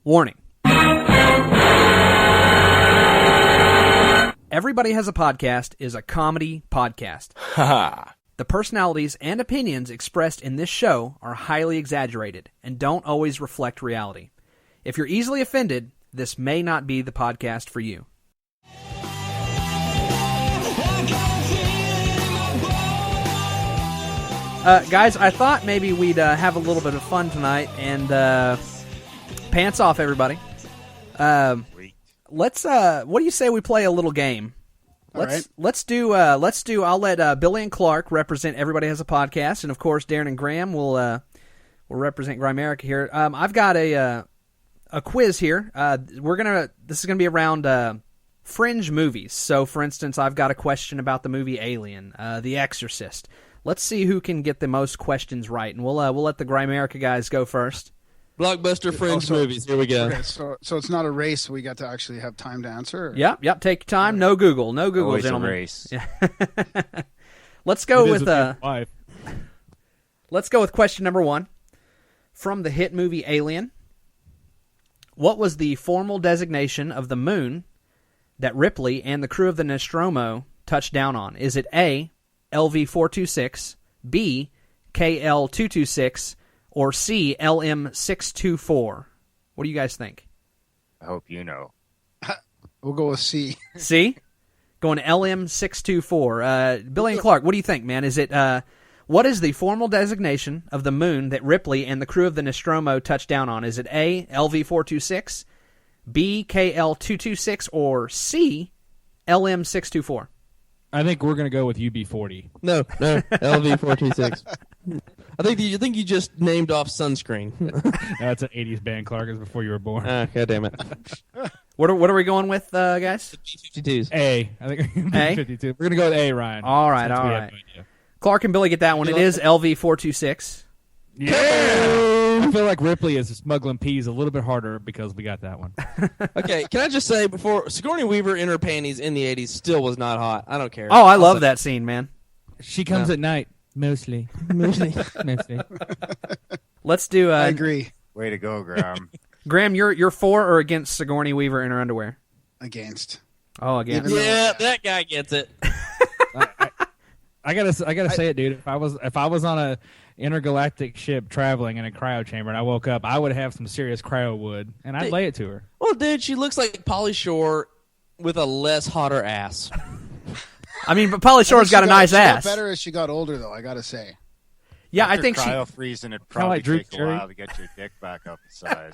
Warning. Everybody Has a Podcast is a comedy podcast. The personalities and opinions expressed in this show are highly exaggerated and don't always reflect reality. If you're easily offended, this may not be the podcast for you. Guys, I thought maybe we'd have a little bit of fun tonight and pants off, everybody. Let's. What do you say we play a little game? Let's do. I'll let Billy and Clark represent Everybody Has a Podcast, and of course Darren and Graham will represent Grimerica here. I've got a quiz here. This is gonna be around fringe movies. So, for instance, I've got a question about the movie Alien, The Exorcist. Let's see who can get the most questions right, and we'll let the Grimerica guys go first. Blockbuster fringe movies. Here we go. Okay, so it's not a race. We got to actually have time to answer. Or? Yep. Take your time. No Google, Always gentlemen. A race. Yeah. Let's go with question number 1 from the hit movie Alien. What was the formal designation of the moon that Ripley and the crew of the Nostromo touched down on? Is it A, LV-426, B, KL-226, or C, LM-624? What do you guys think? I hope you know. We'll go with C. C? Going to LM-624. Billy and Clark, what do you think, man? Is it what is the formal designation of the moon that Ripley and the crew of the Nostromo touched down on? Is it A, LV-426, B, KL-226, or C, LM-624? I think we're going to go with UB40. No, LV-426. I think you just named off sunscreen. That's an 80s band, Clark. It was before you were born. God damn it. What are we going with, guys? B-52s. A. I think A? B-52. We're going to go with A, Ryan. All right. Clark and Billy get that one. It is LV-426. Yeah! I feel like Ripley is smuggling peas a little bit harder because we got that one. Okay, can I just say before, Sigourney Weaver in her panties in the 80s still was not hot. I don't care. Oh, I love that scene, man. She comes at night. Mostly. Let's do. I agree. Way to go, Graham. Graham, you're for or against Sigourney Weaver in her underwear? Against. Oh, against. Yeah, that guy gets it. I gotta say it, dude. If I was on a intergalactic ship traveling in a cryo chamber and I woke up, I would have some serious cryo wood, and I'd lay it to her. Well, dude, she looks like Pauly Shore with a less hotter ass. I mean, but Pauly Shore's got a nice ass. She got better as she got older, though, I got to say. Yeah, After I think cryo freezing, it'd probably Drew take a while to get your dick back up in size.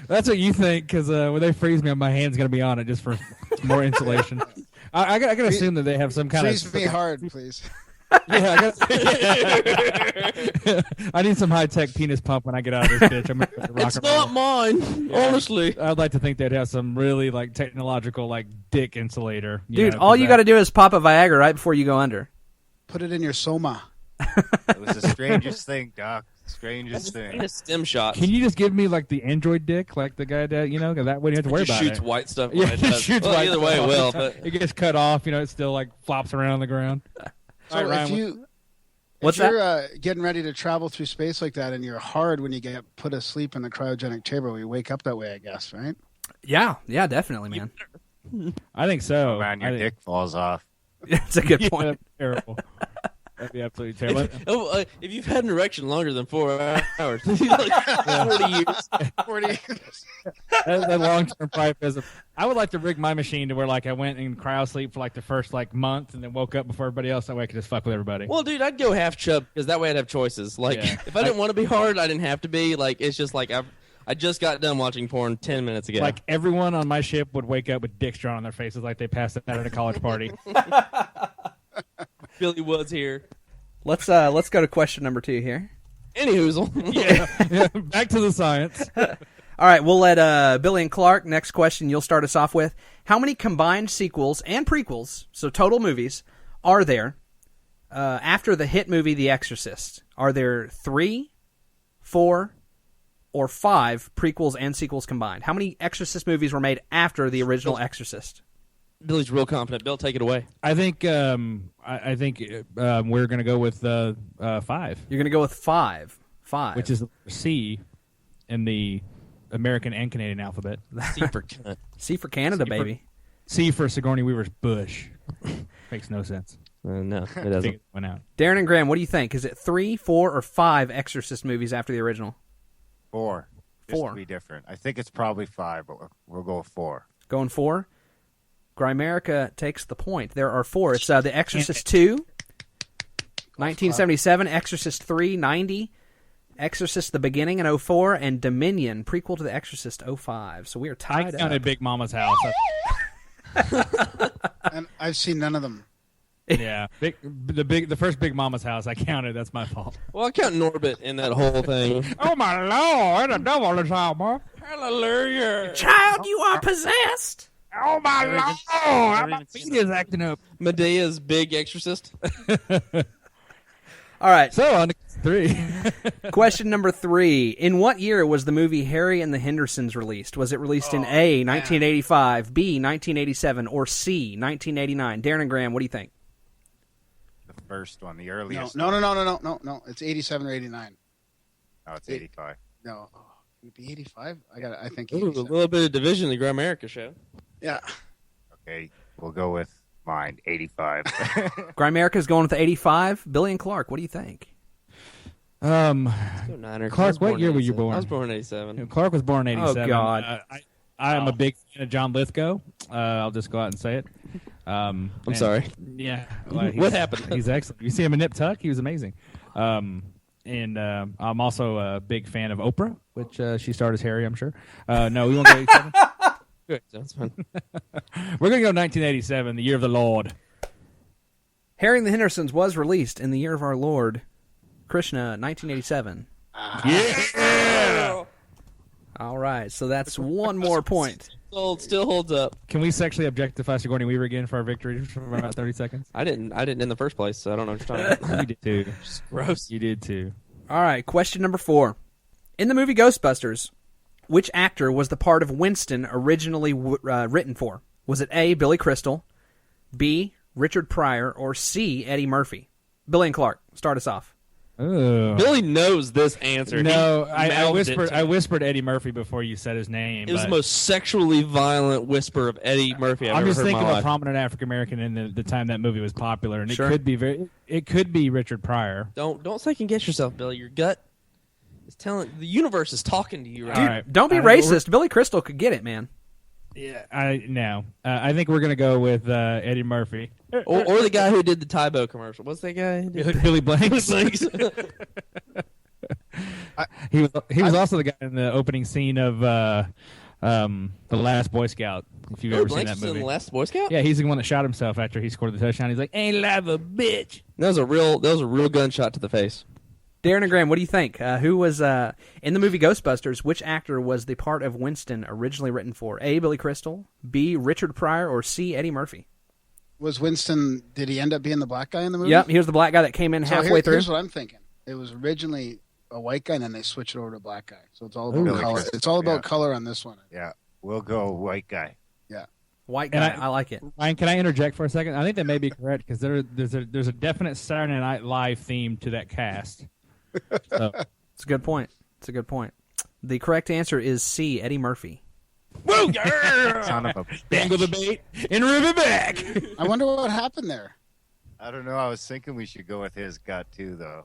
That's what you think, because when they freeze me, my hand's going to be on it just for more insulation. I got to assume that they have some kind Freeze me hard, please. Yeah, I need some high-tech penis pump when I get out of this bitch. I'm gonna rock It's and roll. not mine, honestly. I'd like to think they'd have some really technological dick insulator. Dude, all you got to do is pop a Viagra right before you go under. Put it in your soma. It was the strangest thing, Doc. Strangest thing. A stem shot. Can you just give me the Android dick, like the guy that because that way you have to worry about shoots it. white stuff. Yeah, When it does. shoots well, white either way, it stuff. will. But It gets cut off. It still flops around on the ground. So All right, if Ryan, you're getting ready to travel through space like that and you're hard when you get put asleep in the cryogenic chamber, you wake up that way, I guess, right? Yeah, definitely, man. I think so. Oh, man, your dick falls off. That's a good Yeah, point. that's terrible. That'd be absolutely terrible. if you've had an erection longer than 4 hours, 40 years. 40 years. That long-term priapism. I would like to rig my machine to where I went in cryo sleep for the first month and then woke up before everybody else. That way I could just fuck with everybody. Well, dude, I'd go half chub because that way I'd have choices. If I didn't want to be hard, I didn't have to be. It's just I just got done watching porn 10 minutes ago. Everyone on my ship would wake up with dicks drawn on their faces like they passed out at a college party. Billy Woods here. Let's go to question number 2 here. Anyhoozle. Yeah. Back to the science. All right, we'll let Billy and Clark, next question you'll start us off with. How many combined sequels and prequels, so total movies, are there after the hit movie The Exorcist? Are there 3, 4, or 5 prequels and sequels combined? How many Exorcist movies were made after the original Exorcist? Billy's real confident. Bill, take it away. I think we're going to go with 5. You're going to go with 5. 5. Which is C in the American and Canadian alphabet. C for cunt. C for Canada, baby. C for Sigourney Weaver's bush. Makes no sense. No, it doesn't. Went out. Darren and Graham, what do you think? Is it 3, 4, or 5 Exorcist movies after the original? 4. Just 4. to be different. I think it's probably 5, but we'll go with 4. Going 4? Grimerica takes the point. There are 4. It's The Exorcist 2, 1977, Exorcist 3, 90, Exorcist the Beginning in 04, and Dominion, prequel to The Exorcist 05. So we are I tied counted up. Big Mama's house. And I've seen none of them. Yeah, the first Big Mama's house. I counted. That's my fault. Well, I count Norbit in that whole thing. Oh my Lord, the devil is out, boy. Hallelujah. Child, you are possessed. Oh my Lord, my feet is acting up. Medea's big exorcist. All right. So on to 3. Question number 3. In what year was the movie Harry and the Hendersons released? Was it released in A, 1985, B, 1987, or C, 1989? Darren and Graham, what do you think? The first one, the earliest. No. It's 87 or 89. No, it's 85. No. Can it be 85? I think Ooh, a 87. little bit of division in the Grimerica show. Yeah. Okay, we'll go with mine, 85. Grimerica's going with 85. Billy and Clark, what do you think? Let's go Niners. Clark, I was what born year in were you 87. born? I was born in 87. Clark was born in 87. Oh, God. I am a big fan of John Lithgow. I'll just go out and say it. I'm sorry. Yeah. Well, What happened? He's excellent. You see him in Nip Tuck? He was amazing. And I'm also a big fan of Oprah, which she starred as Harry, I'm sure. No, we won't go 87. Good. That's fine. We're going to go 1987, the year of the Lord. Harry and the Hendersons was released in the year of our Lord, Krishna, 1987. Yeah! All right, so that's one more point. Still holds up. Can we sexually objectify Sigourney Weaver again for our victory for about 30 seconds? I didn't in the first place, so I don't know what you're talking about. You did too. Gross. You did too. All right, question number 4. In the movie Ghostbusters, which actor was the part of Winston originally written for? Was it A, Billy Crystal, B, Richard Pryor, or C, Eddie Murphy? Billy and Clark, start us off. Ugh. Billy knows this answer. No, He I mouthed it whispered. to I me. whispered Eddie Murphy before you said his name. It was but the most sexually violent whisper of Eddie Murphy I've I'm ever just heard in thinking my of a life. prominent African American in the time that movie was popular, and Sure. it could be Richard Pryor. Don't second guess yourself, Billy. Your gut is telling. The universe is talking to you right All now. right. Don't be racist. Billy Crystal could get it, man. Yeah, I think we're gonna go with Eddie Murphy. Or the guy who did the Tybo commercial. What's that guy? Billy Blanks. He was also the guy in the opening scene of The Last Boy Scout. If you've ever seen that in movie. the Last Boy Scout? Yeah, he's the one that shot himself after he scored the touchdown. He's like, "Ain't live a bitch." That was a real gunshot to the face. Darren and Graham, what do you think? Who was in the movie Ghostbusters? Which actor was the part of Winston originally written for? A, Billy Crystal, B, Richard Pryor, or C, Eddie Murphy? Was Winston, did he end up being the black guy in the movie? Yep, he was the black guy that came in So halfway through. Here's what I'm thinking. It was originally a white guy, and then they switched it over to a black guy. So it's all about color. It's all about color on this one. Yeah, we'll go white guy. Yeah. White guy, And I like it. Ryan, can I interject for a second? I think that may be correct because there's a definite Saturday Night Live theme to that cast. So, It's a good point. The correct answer is C, Eddie Murphy. woo, yeah! Son of a Dangle the bait and rip it back. I wonder what happened there. I don't know. I was thinking we should go with his gut too, though.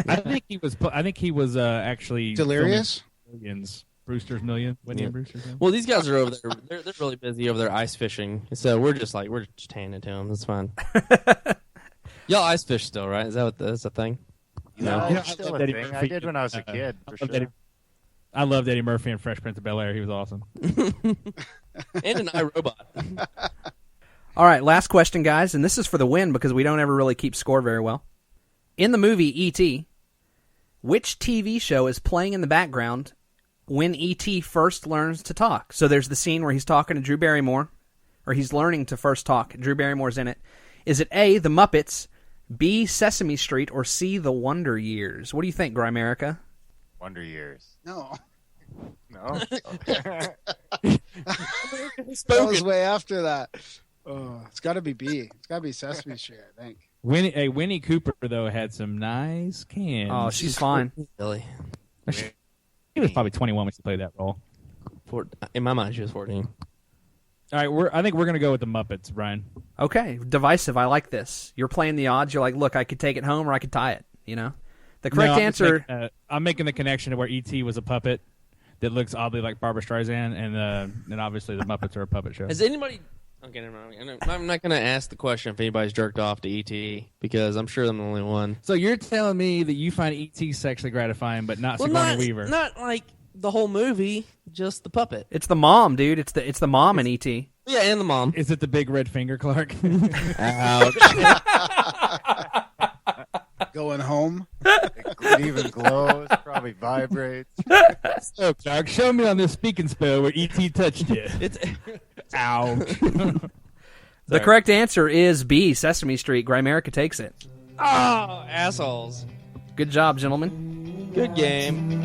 I think he was actually Delirious? filming Millions. Brewster's Million. Whitney and Brewster's Million. Well, these guys are over there. They're really busy over there ice fishing. So we're just handing it to them. That's fine. Y'all ice fish still, right? Is that that's a thing? No, You know, it's I still love a Eddie thing. I Murphy. did when I was a kid, for sure. I loved Eddie Murphy in Fresh Prince of Bel-Air. He was awesome. And an iRobot. All right, last question, guys, and this is for the win because we don't ever really keep score very well. In the movie E.T., which TV show is playing in the background when E.T. first learns to talk? So there's the scene where he's talking to Drew Barrymore, or he's learning to first talk. Drew Barrymore's in it. Is it A, The Muppets, B, Sesame Street, or C, The Wonder Years? What do you think, Grimerica? Wonder Years. No. No. That was way after that. Oh, it's got to be B. It's got to be Sesame Street, I think. Winnie Cooper though had some nice cans. Oh, she's fine. Billy. He was probably 21 when she played that role. In my mind, she was 14. All right, I think we're gonna go with the Muppets, Brian. Okay, divisive. I like this. You're playing the odds. You're like, look, I could take it home or I could tie it. You know, the correct answer. I'm making the connection to where E.T. was a puppet that looks oddly like Barbra Streisand, and obviously the Muppets are a puppet show. Has anybody? Okay, never mind. I'm not gonna ask the question if anybody's jerked off to E.T. because I'm sure I'm the only one. So you're telling me that you find E.T. sexually gratifying, but not Sigourney Weaver? Not like the whole movie, just the puppet. It's the mom, dude. It's the mom in E.T. Yeah, and the mom. Is it the big red finger, Clark? Ouch. Going home. It even glows, probably vibrates. So, Clark, show me on this speaking spell where E.T. touched you. It's Ouch. The correct answer is B, Sesame Street. Grimerica takes it. oh, assholes. Good job, gentlemen. Good game.